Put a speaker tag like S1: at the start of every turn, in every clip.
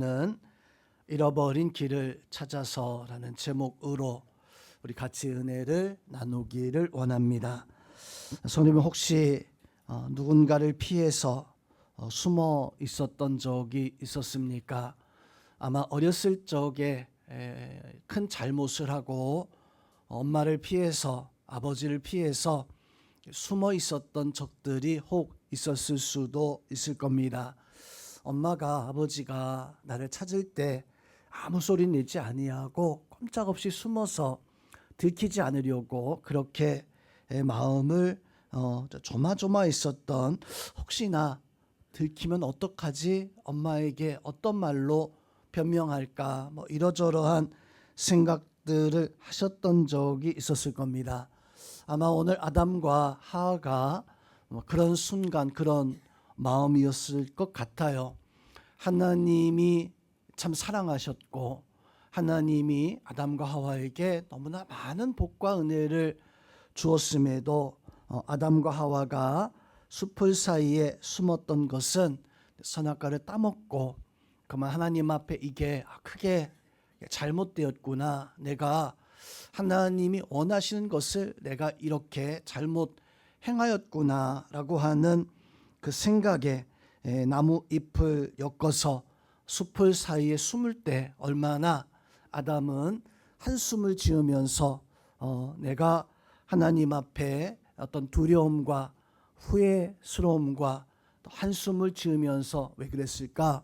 S1: 는 잃어버린 길을 찾아서라는 제목으로 우리 같이 은혜를 나누기를 원합니다. 성도님, 혹시 누군가를 피해서 숨어 있었던 적이 있었습니까? 아마 어렸을 적에 큰 잘못을 하고 엄마를 피해서, 아버지를 피해서 숨어 있었던 적들이 혹 있었을 수도 있을 겁니다. 엄마가, 아버지가 나를 찾을 때 아무 소리 내지 아니하고 꼼짝없이 숨어서 들키지 않으려고 그렇게 마음을 조마조마했었던, 혹시나 들키면 어떡하지? 엄마에게 어떤 말로 변명할까? 이러저러한 생각들을 하셨던 적이 있었을 겁니다. 아마 오늘 아담과 하와가 그런 순간, 그런 마음이었을 것 같아요. 하나님이 참 사랑하셨고, 하나님이 아담과 하와에게 너무나 많은 복과 은혜를 주었음에도 아담과 하와가 숲을 사이에 숨었던 것은 선악과를 따먹고, 그만 하나님 앞에 이게 크게 잘못되었구나, 내가 하나님이 원하시는 것을 내가 이렇게 잘못 행하였구나 라고 하는 그 생각에 나무 잎을 엮어서 숲을 사이에 숨을 때 얼마나 아담은 한숨을 지으면서 내가 하나님 앞에 어떤 두려움과 후회스러움과 또 한숨을 지으면서 왜 그랬을까?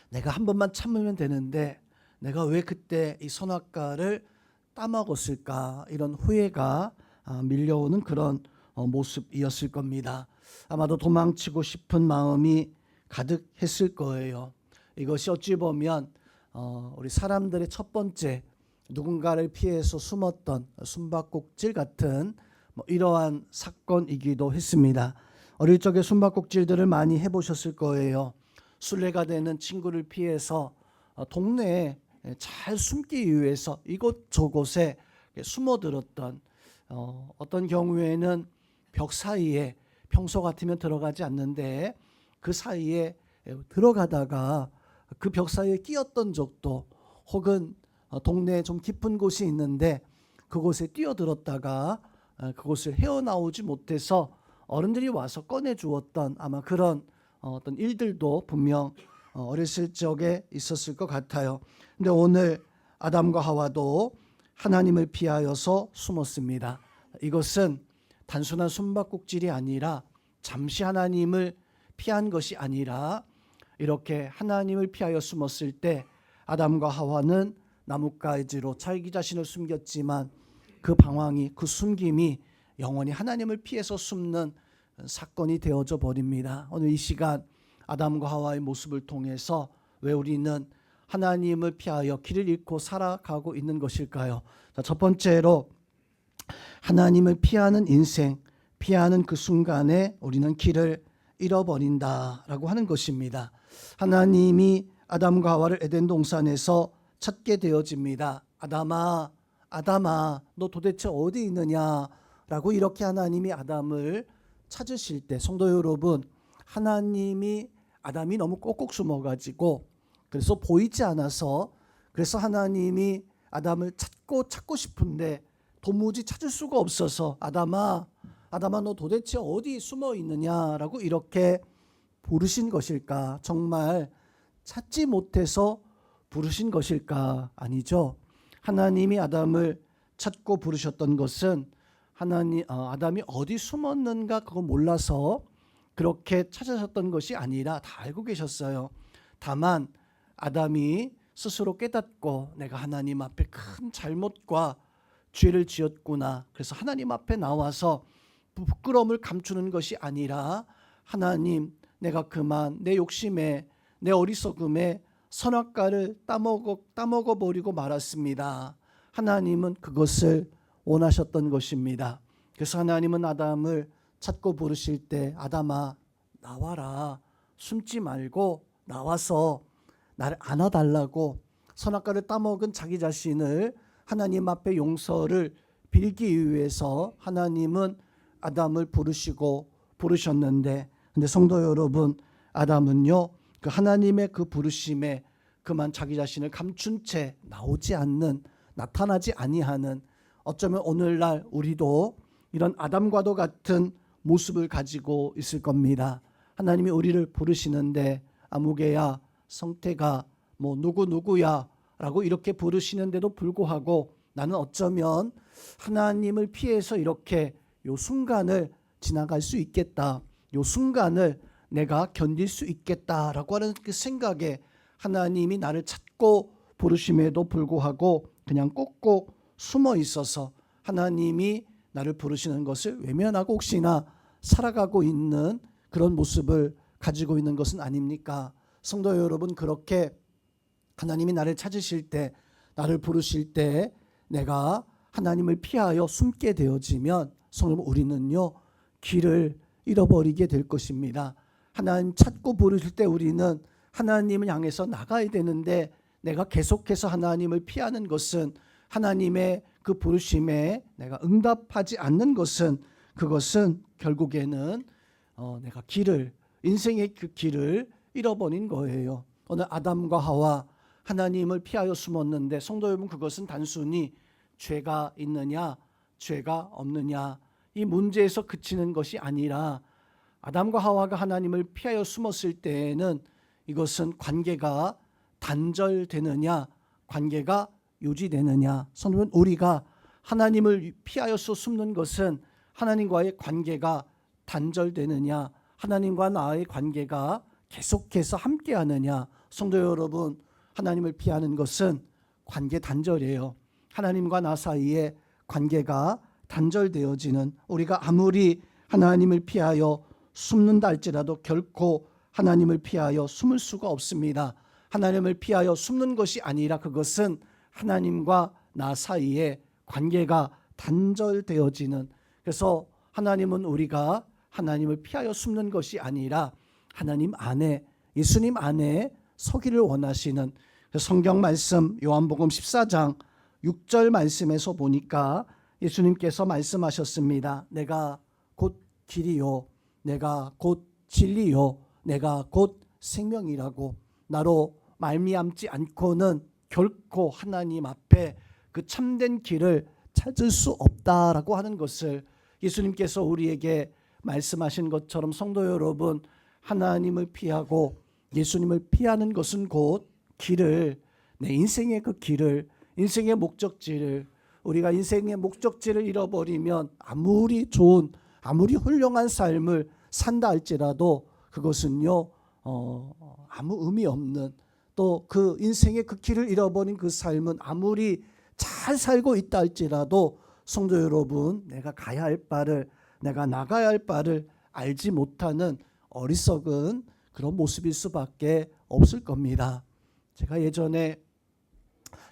S1: 내가 한 번만 참으면 되는데 내가 왜 그때 이 선악과를 따먹었을까? 이런 후회가 밀려오는 그런 모습이었을 겁니다. 아마도 도망치고 싶은 마음이 가득했을 거예요. 이것이 어찌 보면 우리 사람들의 첫 번째, 누군가를 피해서 숨었던 숨바꼭질 같은 이러한 사건이기도 했습니다. 어릴 적에 숨바꼭질들을 많이 해보셨을 거예요. 술래가 되는 친구를 피해서 동네에 잘 숨기 위해서 이곳저곳에 숨어들었던, 어떤 경우에는 벽 사이에 평소 같으면 들어가지 않는데 그 사이에 들어가다가 그 벽 사이에 끼었던 적도, 혹은 동네에 좀 깊은 곳이 있는데 그곳에 뛰어들었다가 그곳을 헤어나오지 못해서 어른들이 와서 꺼내 주었던, 아마 그런 어떤 일들도 분명 어렸을 적에 있었을 것 같아요. 근데 오늘 아담과 하와도 하나님을 피하여서 숨었습니다. 이것은 단순한 숨바꼭질이 아니라, 잠시 하나님을 피한 것이 아니라, 이렇게 하나님을 피하여 숨었을 때 아담과 하와는 나뭇가지로 자기 자신을 숨겼지만 그 방황이, 그 숨김이 영원히 하나님을 피해서 숨는 사건이 되어져 버립니다. 오늘 이 시간 아담과 하와의 모습을 통해서 왜 우리는 하나님을 피하여 길을 잃고 살아가고 있는 것일까요? 첫 번째로, 하나님을 피하는 인생, 피하는 그 순간에 우리는 길을 잃어버린다라고 하는 것입니다. 하나님이 아담과 하와를 에덴 동산에서 찾게 되어집니다. 아담아, 아담아, 너 도대체 어디 있느냐라고 이렇게 하나님이 아담을 찾으실 때, 성도 여러분, 하나님이 아담이 너무 꼭꼭 숨어가지고 그래서 보이지 않아서, 그래서 하나님이 아담을 찾고 싶은데 도무지 찾을 수가 없어서 아담아, 아담아, 너 도대체 어디 숨어 있느냐라고 이렇게 부르신 것일까? 정말 찾지 못해서 부르신 것일까? 아니죠. 하나님이 아담을 찾고 부르셨던 것은 아담이 어디 숨었는가 그거 몰라서 그렇게 찾으셨던 것이 아니라 다 알고 계셨어요. 다만 아담이 스스로 깨닫고 내가 하나님 앞에 큰 잘못과 죄를 지었구나, 그래서 하나님 앞에 나와서 부끄러움을 감추는 것이 아니라, 하나님, 내가 그만 내 욕심에, 내 어리석음에 선악과를 따먹어 버리고 말았습니다. 하나님은 그것을 원하셨던 것입니다. 그래서 하나님은 아담을 찾고 부르실 때, 아담아, 나와라, 숨지 말고 나와서 나를 안아달라고, 선악과를 따먹은 자기 자신을 하나님 앞에 용서를 빌기 위해서 하나님은 아담을 부르셨는데, 근데 성도 여러분, 아담은요 그 하나님의 그 부르심에 그만 자기 자신을 감춘 채 나오지 않는, 나타나지 아니하는, 어쩌면 오늘날 우리도 이런 아담과도 같은 모습을 가지고 있을 겁니다. 하나님이 우리를 부르시는데 아무개야, 성태가, 뭐 누구누구야 라고 이렇게 부르시는데도 불구하고 나는 어쩌면 하나님을 피해서 이렇게 요 순간을 지나갈 수 있겠다, 요 순간을 내가 견딜 수 있겠다라고 하는 그 생각에 하나님이 나를 찾고 부르심에도 불구하고 그냥 꼭꼭 숨어 있어서 하나님이 나를 부르시는 것을 외면하고 혹시나 살아가고 있는 그런 모습을 가지고 있는 것은 아닙니까? 성도 여러분, 그렇게 하나님이 나를 찾으실 때, 나를 부르실 때 내가 하나님을 피하여 숨게 되어지면 성도 우리는요 길을 잃어버리게 될 것입니다. 하나님 찾고 부르실 때 우리는 하나님을 향해서 나가야 되는데 내가 계속해서 하나님을 피하는 것은, 하나님의 그 부르심에 내가 응답하지 않는 것은, 그것은 결국에는 내가 인생의 그 길을 잃어버린 거예요. 오늘 아담과 하와 하나님을 피하여 숨었는데 성도 여러분, 그것은 단순히 죄가 있느냐 죄가 없느냐 이 문제에서 그치는 것이 아니라 아담과 하와가 하나님을 피하여 숨었을 때에는 이것은 관계가 단절되느냐 관계가 유지되느냐. 성도 여러분, 우리가 하나님을 피하여서 숨는 것은 하나님과의 관계가 단절되느냐 하나님과 나의 관계가 계속해서 함께하느냐. 성도 여러분, 하나님을 피하는 것은 관계 단절이에요. 하나님과 나 사이에 관계가 단절되어지는, 우리가 아무리 하나님을 피하여 숨는다 할지라도 결코 하나님을 피하여 숨을 수가 없습니다. 하나님을 피하여 숨는 것이 아니라 그것은 하나님과 나 사이에 관계가 단절되어지는, 그래서 하나님은 우리가 하나님을 피하여 숨는 것이 아니라 하나님 안에, 예수님 안에 서기를 원하시는, 성경 말씀 요한복음 14장 6절 말씀에서 보니까 예수님께서 말씀하셨습니다. 내가 곧 길이요 내가 곧 진리요 내가 곧 생명이라고. 나로 말미암지 않고는 결코 하나님 앞에 그 참된 길을 찾을 수 없다라고 하는 것을 예수님께서 우리에게 말씀하신 것처럼 성도 여러분, 하나님을 피하고 예수님을 피하는 것은 곧 길을, 내 인생의 그 길을, 인생의 목적지를, 우리가 인생의 목적지를 잃어버리면 아무리 좋은, 아무리 훌륭한 삶을 산다 할지라도 그것은요 아무 의미 없는, 또 그 인생의 그 길을 잃어버린 그 삶은 아무리 잘 살고 있다 할지라도 성도 여러분, 내가 가야 할 바를, 내가 나가야 할 바를 알지 못하는 어리석은 그런 모습일 수밖에 없을 겁니다. 제가 예전에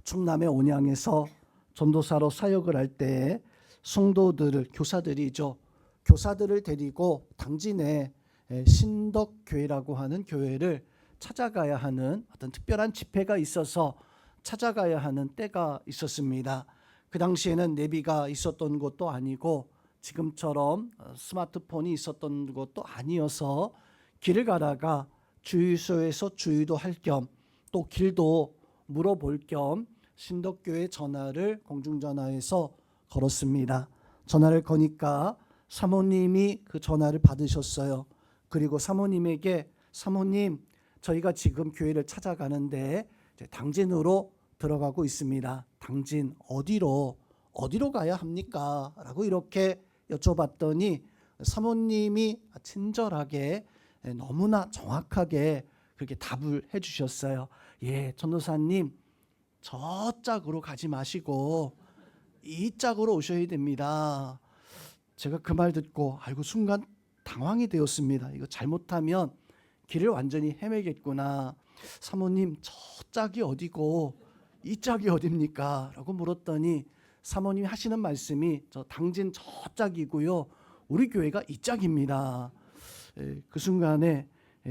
S1: 충남의 온양에서 전도사로 사역을 할 때 성도들을, 교사들을 데리고 당진에 신덕교회라고 하는 교회를 찾아가야 하는 어떤 특별한 집회가 있어서 찾아가야 하는 때가 있었습니다. 그 당시에는 내비가 있었던 것도 아니고 지금처럼 스마트폰이 있었던 것도 아니어서 길을 가다가 주유소에서 주유도 할 겸 또 길도 물어볼 겸 신덕교회 전화를 공중전화해서 걸었습니다. 전화를 거니까 사모님이 그 전화를 받으셨어요. 그리고 사모님에게, 사모님 저희가 지금 교회를 찾아가는데 당진으로 들어가고 있습니다. 당진 어디로 가야 합니까? 라고 이렇게 여쭤봤더니 사모님이 친절하게 너무나 정확하게 그렇게 답을 해주셨어요. 예, 전도사님 저 짝으로 가지 마시고 이 짝으로 오셔야 됩니다. 제가 그 말 듣고 아이고 순간 당황이 되었습니다. 이거 잘못하면 길을 완전히 헤매겠구나. 사모님 저 짝이 어디고 이 짝이 어딥니까? 라고 물었더니 사모님이 하시는 말씀이 저 당진 저 짝이고요, 우리 교회가 이 짝입니다. 그 순간에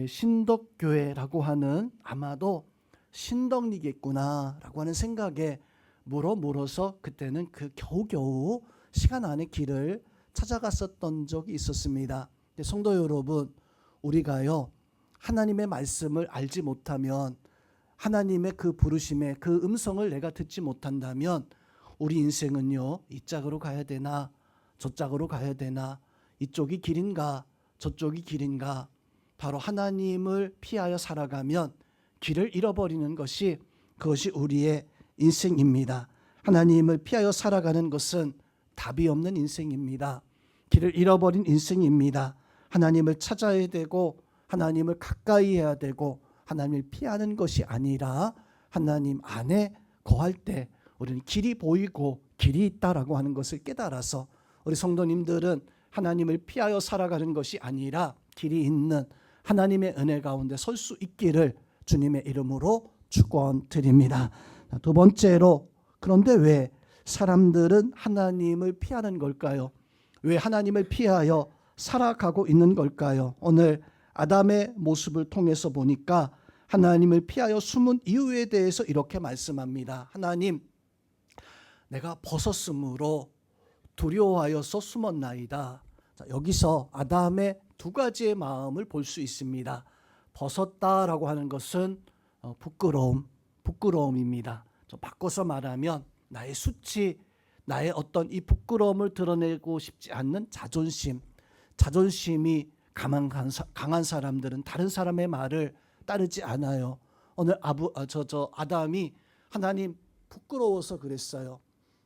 S1: 신덕교회라고 하는, 아마도 신덕리겠구나 라고 하는 생각에 물어서 그때는 그 겨우겨우 시간 안에 길을 찾아갔었던 적이 있었습니다. 성도 여러분, 우리가요 하나님의 말씀을 알지 못하면, 하나님의 그 부르심의 그 음성을 내가 듣지 못한다면 우리 인생은요, 이 짝으로 가야 되나 저 짝으로 가야 되나, 이쪽이 길인가 저쪽이 길인가, 바로 하나님을 피하여 살아가면 길을 잃어버리는 것이, 그것이 우리의 인생입니다. 하나님을 피하여 살아가는 것은 답이 없는 인생입니다. 길을 잃어버린 인생입니다. 하나님을 찾아야 되고 하나님을 가까이 해야 되고 하나님을 피하는 것이 아니라 하나님 안에 거할 때 우리는 길이 보이고 길이 있다라고 하는 것을 깨달아서 우리 성도님들은 하나님을 피하여 살아가는 것이 아니라 길이 있는 하나님의 은혜 가운데 설 수 있기를 주님의 이름으로 축원드립니다. 두 번째로, 그런데 왜 사람들은 하나님을 피하는 걸까요? 왜 하나님을 피하여 살아가고 있는 걸까요? 오늘 아담의 모습을 통해서 보니까 하나님을 피하여 숨은 이유에 대해서 이렇게 말씀합니다. 하나님, 내가 벗었으므로 두려워하여서 숨었나이다. 자, 여기서 아담의 두 가지의 마음을 볼 수 있습니다. 벗었다라고 하는 것은 부끄러움입니다. 좀 바꿔서 말하면 나의 수치, 나의 어떤 이 부끄러움을 드러내고 싶지 않는 자존심이 강한 사람들은 다른 사람의 말을 따르지 않아요. 오늘 아담이 하나님 부끄러워서 그랬어요.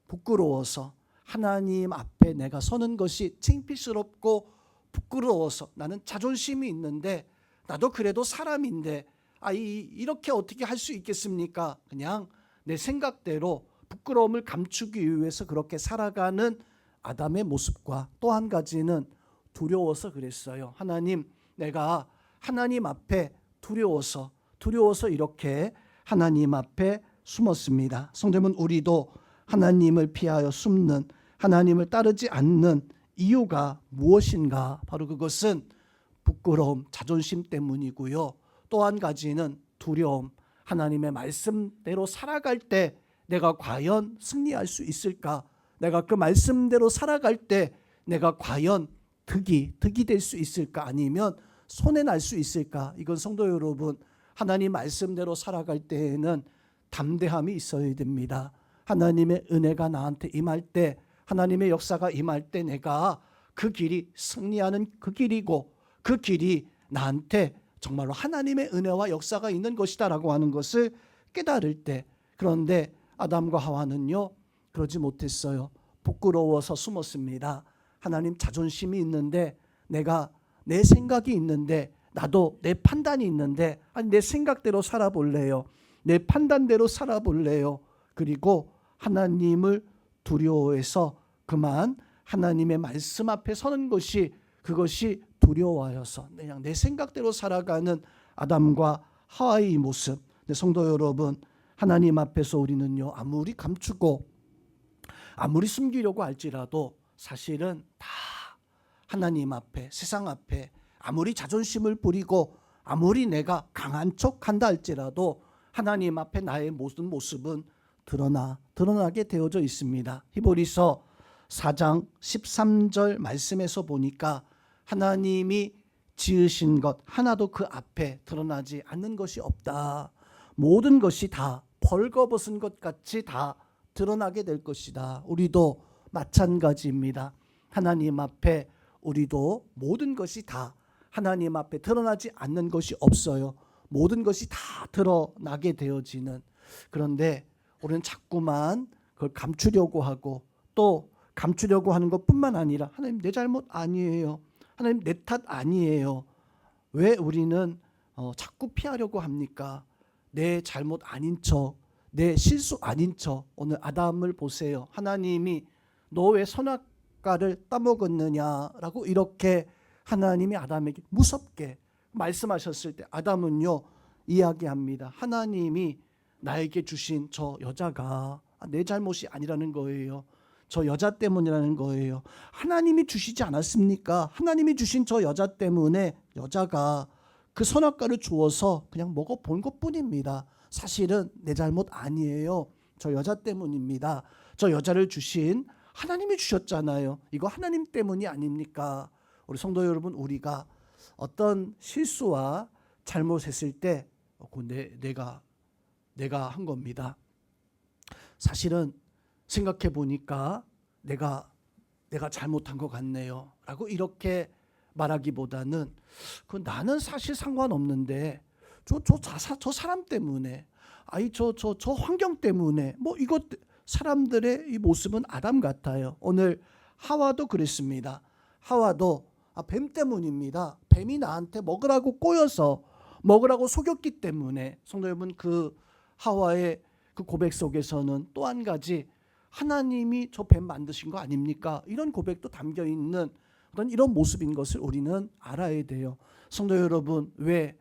S1: 부끄러워서 하나님 앞에 내가 서는 것이 창피스럽고 부끄러워서, 나는 자존심이 있는데 나도 그래도 사람인데 이렇게 어떻게 할 수 있겠습니까? 그냥 내 생각대로 부끄러움을 감추기 위해서 그렇게 살아가는 아담의 모습과, 또 한 가지는 두려워서 그랬어요. 하나님, 내가 하나님 앞에 두려워서 이렇게 하나님 앞에 숨었습니다. 성도님은 우리도 하나님을 피하여 숨는, 하나님을 따르지 않는 이유가 무엇인가? 바로 그것은 부끄러움, 자존심 때문이고요. 또 한 가지는 두려움, 하나님의 말씀대로 살아갈 때 내가 과연 승리할 수 있을까? 내가 그 말씀대로 살아갈 때 내가 과연 득이 될 수 있을까? 아니면 손해날 수 있을까? 이건 성도 여러분, 하나님 말씀대로 살아갈 때에는 담대함이 있어야 됩니다. 하나님의 은혜가 나한테 임할 때, 하나님의 역사가 임할 때 내가 그 길이 승리하는 그 길이고, 그 길이 나한테 정말로 하나님의 은혜와 역사가 있는 것이다라고 하는 것을 깨달을 때. 그런데 아담과 하와는요, 그러지 못했어요. 부끄러워서 숨었습니다. 하나님, 자존심이 있는데, 내가 내 생각이 있는데, 나도 내 판단이 있는데, 내 생각대로 살아볼래요. 내 판단대로 살아볼래요. 그리고 하나님을 두려워해서 그만 하나님의 말씀 앞에 서는 것이, 그것이 두려워하여서 그냥 내 생각대로 살아가는 아담과 하와의 모습. 성도 여러분, 하나님 앞에서 우리는요, 아무리 감추고 아무리 숨기려고 할지라도 사실은 다 하나님 앞에, 세상 앞에 아무리 자존심을 부리고 아무리 내가 강한 척 한다 할지라도 하나님 앞에 나의 모든 모습은 드러나게 되어져 있습니다. 히브리서 4장 13절 말씀에서 보니까 하나님이 지으신 것 하나도 그 앞에 드러나지 않는 것이 없다. 모든 것이 다 벌거벗은 것 같이 다 드러나게 될 것이다. 우리도 마찬가지입니다. 하나님 앞에 우리도 모든 것이 다 하나님 앞에 드러나지 않는 것이 없어요. 모든 것이 다 드러나게 되어지는. 그런데 우리는 자꾸만 그걸 감추려고 하고, 또 감추려고 하는 것뿐만 아니라 하나님, 내 잘못 아니에요. 하나님, 내 탓 아니에요. 왜 우리는 자꾸 피하려고 합니까? 내 잘못 아닌 척, 내 실수 아닌 척. 오늘 아담을 보세요. 하나님이 너 왜 선악과를 따먹었느냐라고 이렇게 하나님이 아담에게 무섭게 말씀하셨을 때 아담은요, 이야기합니다. 하나님이 나에게 주신 저 여자가 내 잘못이 아니라는 거예요. 저 여자 때문이라는 거예요. 하나님이 주시지 않았습니까? 하나님이 주신 저 여자 때문에 여자가 그 선악과를 주어서 그냥 먹어본 것뿐입니다. 사실은 내 잘못 아니에요. 저 여자 때문입니다. 저 여자를 주신 하나님이 주셨잖아요. 이거 하나님 때문이 아닙니까? 우리 성도 여러분, 우리가 어떤 실수와 잘못했을 때 내가 한 겁니다. 사실은 생각해 보니까 내가 잘못한 것 같네요 라고 이렇게 말하기보다는 나는 사실 상관없는데 저 사람 때문에 저 환경 때문에 이것 사람들의 이 모습은 아담 같아요. 오늘 하와도 그랬습니다. 하와도 뱀 때문입니다. 뱀이 나한테 먹으라고 꼬여서 먹으라고 속였기 때문에. 성도 여러분, 그 하와의 그 고백 속에서는 또 한 가지 하나님이 저 뱀 만드신 거 아닙니까? 이런 고백도 담겨 있는 어떤 이런 모습인 것을 우리는 알아야 돼요. 성도 여러분, 왜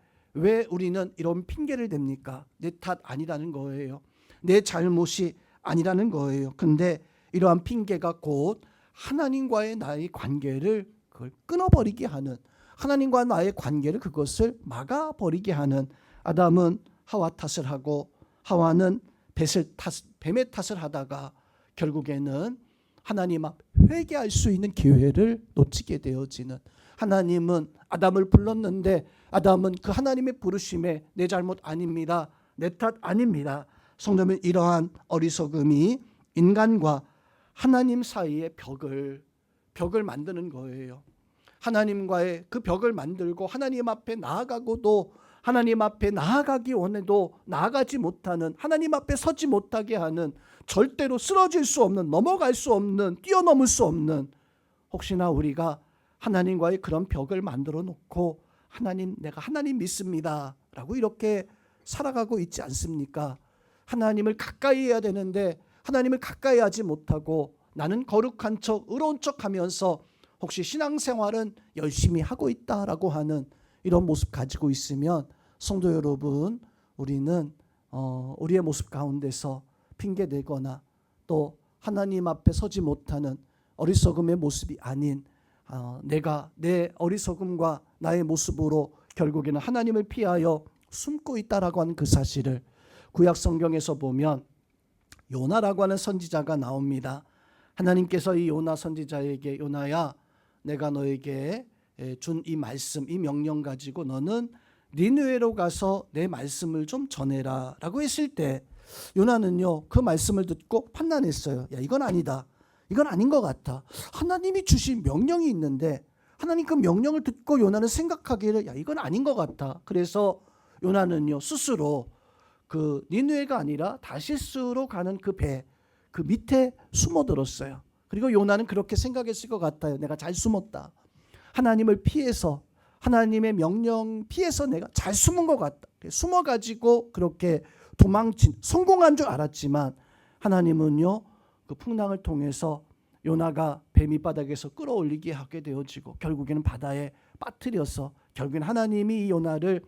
S1: 우리는 이런 핑계를 댑니까? 내 탓 아니라는 거예요. 내 잘못이 아니라는 거예요. 근데 이러한 핑계가 곧 하나님과의 나의 관계를 그걸 끊어버리게 하는, 하나님과 나의 관계를 그것을 막아버리게 하는, 아담은 하와 탓을 하고 하와는 뱀의 탓을 하다가 결국에는 하나님 앞 회개할 수 있는 기회를 놓치게 되어지는, 하나님은 아담을 불렀는데 아담은 그 하나님의 부르심에 내 잘못 아닙니다, 내 탓 아닙니다. 성도는 이러한 어리석음이 인간과 하나님 사이의 벽을 만드는 거예요. 하나님과의 그 벽을 만들고 하나님 앞에 나아가고도 하나님 앞에 나아가기 원해도 나아가지 못하는, 하나님 앞에 서지 못하게 하는, 절대로 쓰러질 수 없는, 넘어갈 수 없는, 뛰어넘을 수 없는, 혹시나 우리가 하나님과의 그런 벽을 만들어 놓고 하나님, 내가 하나님 믿습니다 라고 이렇게 살아가고 있지 않습니까? 하나님을 가까이 해야 되는데 하나님을 가까이 하지 못하고 나는 거룩한 척, 의로운 척 하면서 혹시 신앙생활은 열심히 하고 있다라고 하는 이런 모습 가지고 있으면, 성도 여러분, 우리는 우리의 모습 가운데서 핑계대거나 또 하나님 앞에 서지 못하는 어리석음의 모습이 아닌 내가 내 어리석음과 나의 모습으로 결국에는 하나님을 피하여 숨고 있다라고 하는 그 사실을 구약 성경에서 보면 요나라고 하는 선지자가 나옵니다. 하나님께서 이 요나 선지자에게, 요나야, 내가 너에게 준 이 말씀, 이 명령 가지고 너는 니느웨로 가서 내 말씀을 좀 전해라 라고 했을 때 요나는요, 그 말씀을 듣고 판단했어요. 야, 이건 아니다, 이건 아닌 것 같아. 하나님이 주신 명령이 있는데 하나님 그 명령을 듣고 요나는 생각하기를, 야, 이건 아닌 것 같아. 그래서 요나는요, 스스로 그 니느웨가 아니라 다시스로 가는 그 배, 그 밑에 숨어들었어요. 그리고 요나는 그렇게 생각했을 것 같아요. 내가 잘 숨었다. 하나님을 피해서, 하나님의 명령 피해서 내가 잘 숨은 것 같다. 숨어가지고 그렇게 도망친, 성공한 줄 알았지만 하나님은요, 그 풍랑을 통해서 요나가 배 밑바닥에서 끌어올리게 하게 되어지고 결국에는 바다에 빠뜨려서 결국에는 하나님이 이 요나를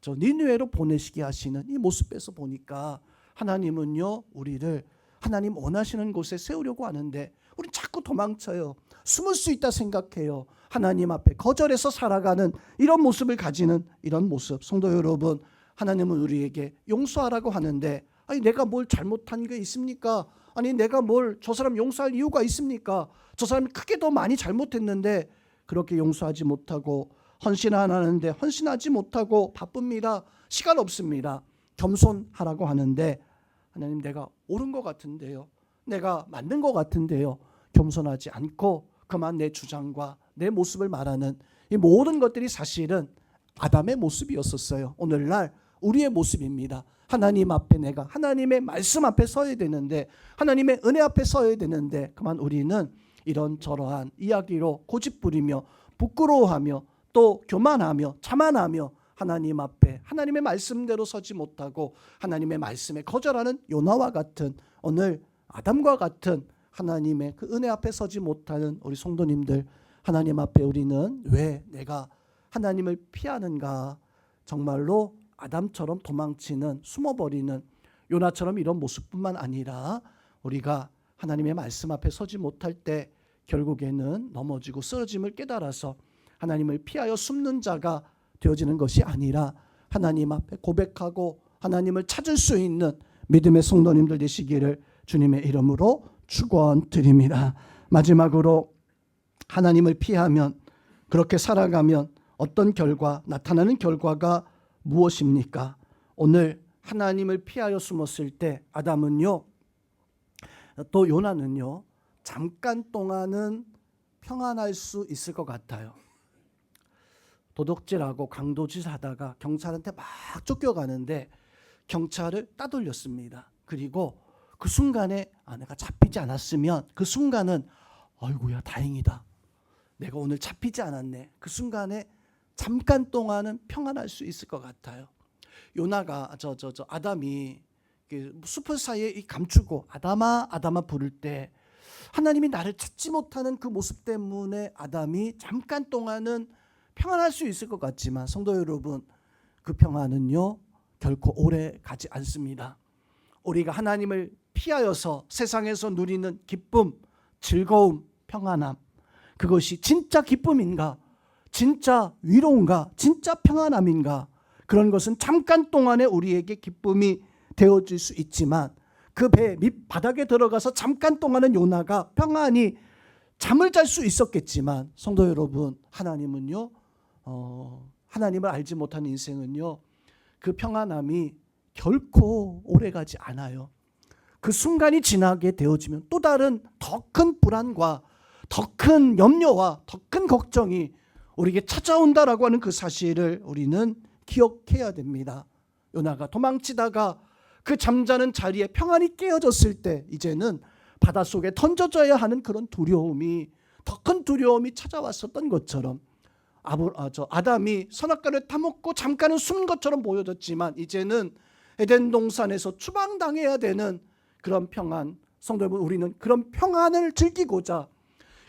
S1: 저 니느웨로 보내시게 하시는 이 모습에서 보니까 하나님은요, 우리를 하나님 원하시는 곳에 세우려고 하는데 우리는 자꾸 도망쳐요. 숨을 수 있다 생각해요. 하나님 앞에 거절해서 살아가는 이런 모습을 가지는 이런 모습. 성도 여러분, 하나님은 우리에게 용서하라고 하는데, 아니 내가 뭘 잘못한 게 있습니까? 아니 내가 뭘 저 사람 용서할 이유가 있습니까? 저 사람이 크게 더 많이 잘못했는데 그렇게 용서하지 못하고, 헌신하는데 헌신하지 못하고 바쁩니다. 시간 없습니다. 겸손하라고 하는데 하나님, 내가 옳은 것 같은데요, 내가 맞는 것 같은데요, 겸손하지 않고 그만 내 주장과 내 모습을 말하는 이 모든 것들이 사실은 아담의 모습이었었어요. 오늘날 우리의 모습입니다. 하나님 앞에, 내가 하나님의 말씀 앞에 서야 되는데, 하나님의 은혜 앞에 서야 되는데 그만 우리는 이런저러한 이야기로 고집부리며 부끄러워하며 또 교만하며 자만하며 하나님 앞에 하나님의 말씀대로 서지 못하고 하나님의 말씀에 거절하는 요나와 같은, 오늘 아담과 같은 하나님의 그 은혜 앞에 서지 못하는 우리 성도님들, 하나님 앞에 우리는 왜 내가 하나님을 피하는가? 정말로 아담처럼 도망치는, 숨어버리는 요나처럼 이런 모습뿐만 아니라 우리가 하나님의 말씀 앞에 서지 못할 때 결국에는 넘어지고 쓰러짐을 깨달아서 하나님을 피하여 숨는 자가 되어지는 것이 아니라 하나님 앞에 고백하고 하나님을 찾을 수 있는 믿음의 성도님들 되시기를 주님의 이름으로 축원드립니다. 마지막으로 하나님을 피하면, 그렇게 살아가면 어떤 결과, 나타나는 결과가 무엇입니까? 오늘 하나님을 피하여 숨었을 때 아담은요, 또 요나는요, 잠깐 동안은 평안할 수 있을 것 같아요. 도둑질하고 강도짓 하다가 경찰한테 막 쫓겨가는데 경찰을 따돌렸습니다. 그리고 그 순간에 내가 잡히지 않았으면, 그 순간은 아이고야 다행이다, 내가 오늘 잡히지 않았네, 그 순간에 잠깐 동안은 평안할 수 있을 것 같아요. 요나가 아담이 숲을 사이에 감추고 아담아 아담아 부를 때 하나님이 나를 찾지 못하는 그 모습 때문에 아담이 잠깐 동안은 평안할 수 있을 것 같지만, 성도 여러분, 그 평안은요 결코 오래 가지 않습니다. 우리가 하나님을 피하여서 세상에서 누리는 기쁨, 즐거움, 평안함, 그것이 진짜 기쁨인가, 진짜 위로인가, 진짜 평안함인가, 그런 것은 잠깐 동안에 우리에게 기쁨이 되어질 수 있지만, 그 배 밑바닥에 들어가서 잠깐 동안은 요나가 평안히 잠을 잘 수 있었겠지만, 성도 여러분, 하나님은요, 하나님을 알지 못한 인생은요, 그 평안함이 결코 오래가지 않아요. 그 순간이 지나게 되어지면 또 다른 더 큰 불안과 더 큰 염려와 더 큰 걱정이 우리에게 찾아온다라고 하는 그 사실을 우리는 기억해야 됩니다. 요나가 도망치다가 그 잠자는 자리에 평안히 깨어졌을 때 이제는 바닷속에 던져져야 하는 그런 두려움이, 더 큰 두려움이 찾아왔었던 것처럼 아담이 선악과를 타먹고 잠깐은 숨은 것처럼 보여졌지만, 이제는 에덴 동산에서 추방당해야 되는 그런 평안, 성도 여러분, 우리는 그런 평안을 즐기고자,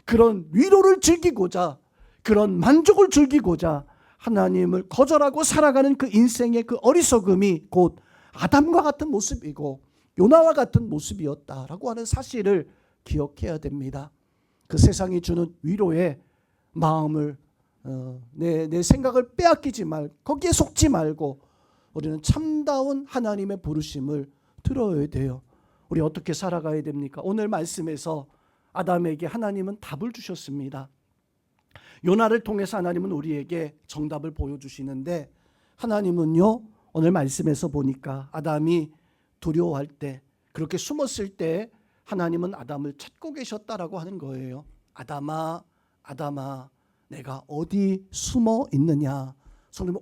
S1: 그런 위로를 즐기고자, 그런 만족을 즐기고자 하나님을 거절하고 살아가는 그 인생의 그 어리석음이 곧 아담과 같은 모습이고 요나와 같은 모습이었다라고 하는 사실을 기억해야 됩니다. 그 세상이 주는 위로에 마음을 내 생각을 빼앗기지 말고, 거기에 속지 말고 우리는 참다운 하나님의 부르심을 들어야 돼요. 우리 어떻게 살아가야 됩니까? 오늘 말씀에서 아담에게 하나님은 답을 주셨습니다. 요나를 통해서 하나님은 우리에게 정답을 보여주시는데, 하나님은요 오늘 말씀에서 보니까 아담이 두려워할 때, 그렇게 숨었을 때 하나님은 아담을 찾고 계셨다라고 하는 거예요. 아담아 아담아 내가 어디 숨어 있느냐.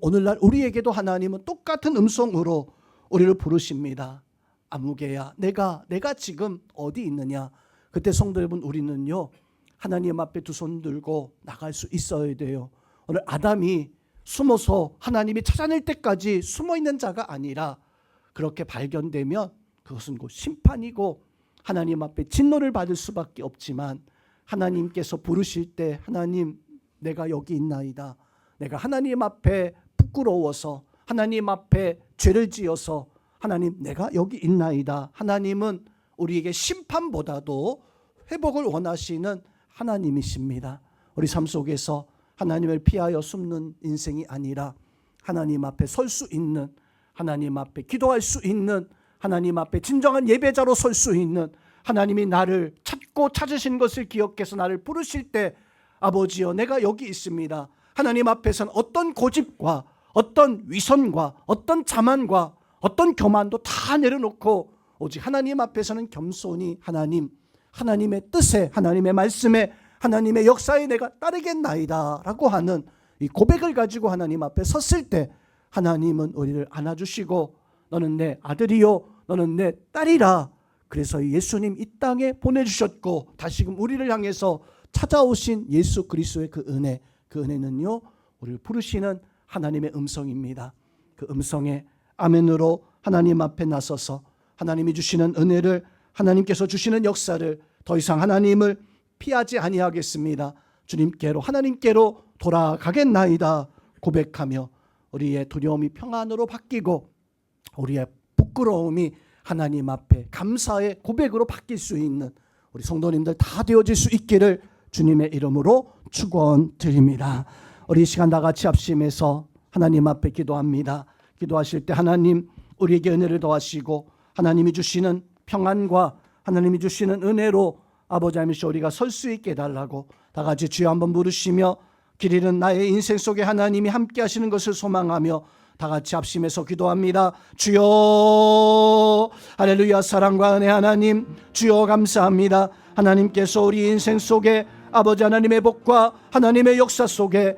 S1: 오늘날 우리에게도 하나님은 똑같은 음성으로 우리를 부르십니다. 아무개야 내가 지금 어디 있느냐. 그때 성도 여러분, 우리는요 하나님 앞에 두 손 들고 나갈 수 있어야 돼요. 오늘 아담이 숨어서 하나님이 찾아낼 때까지 숨어 있는 자가 아니라, 그렇게 발견되면 그것은 곧 심판이고 하나님 앞에 진노를 받을 수밖에 없지만, 하나님께서 부르실 때 하나님 내가 여기 있나이다, 내가 하나님 앞에 부끄러워서 하나님 앞에 죄를 지어서 하나님 내가 여기 있나이다, 하나님은 우리에게 심판보다도 회복을 원하시는 하나님이십니다. 우리 삶 속에서 하나님을 피하여 숨는 인생이 아니라 하나님 앞에 설 수 있는, 하나님 앞에 기도할 수 있는, 하나님 앞에 진정한 예배자로 설 수 있는, 하나님이 나를 찾고 찾으신 것을 기억해서 나를 부르실 때 아버지여 내가 여기 있습니다, 하나님 앞에서는 어떤 고집과 어떤 위선과 어떤 자만과 어떤 교만도 다 내려놓고 오직 하나님 앞에서는 겸손히 하나님의 뜻에, 하나님의 말씀에, 하나님의 역사에 내가 따르겠나이다 라고 하는 이 고백을 가지고 하나님 앞에 섰을 때 하나님은 우리를 안아주시고 너는 내 아들이요 너는 내 딸이라, 그래서 예수님 이 땅에 보내주셨고 다시금 우리를 향해서 찾아오신 예수 그리스도의 그 은혜는요 우리를 부르시는 하나님의 음성입니다. 그 음성에 아멘으로 하나님 앞에 나서서 하나님이 주시는 은혜를, 하나님께서 주시는 역사를 더 이상 하나님을 피하지 아니하겠습니다, 주님께로 하나님께로 돌아가겠나이다 고백하며 우리의 두려움이 평안으로 바뀌고 우리의 부끄러움이 하나님 앞에 감사의 고백으로 바뀔 수 있는 우리 성도님들 다 되어질 수 있기를 주님의 이름으로 축원드립니다. 우리 이 시간 다 같이 합심해서 하나님 앞에 기도합니다. 기도하실 때 하나님 우리에게 은혜를 더하시고 하나님이 주시는 평안과 하나님이 주시는 은혜로 아버지 하나님 우리가 설 수 있게 해달라고 다 같이 주여 한번 부르시며 길 잃은 나의 인생 속에 하나님이 함께 하시는 것을 소망하며 다 같이 합심해서 기도합니다. 주여, 할렐루야. 사랑과 은혜 하나님, 주여 감사합니다. 하나님께서 우리 인생 속에 아버지 하나님의 복과 하나님의 역사 속에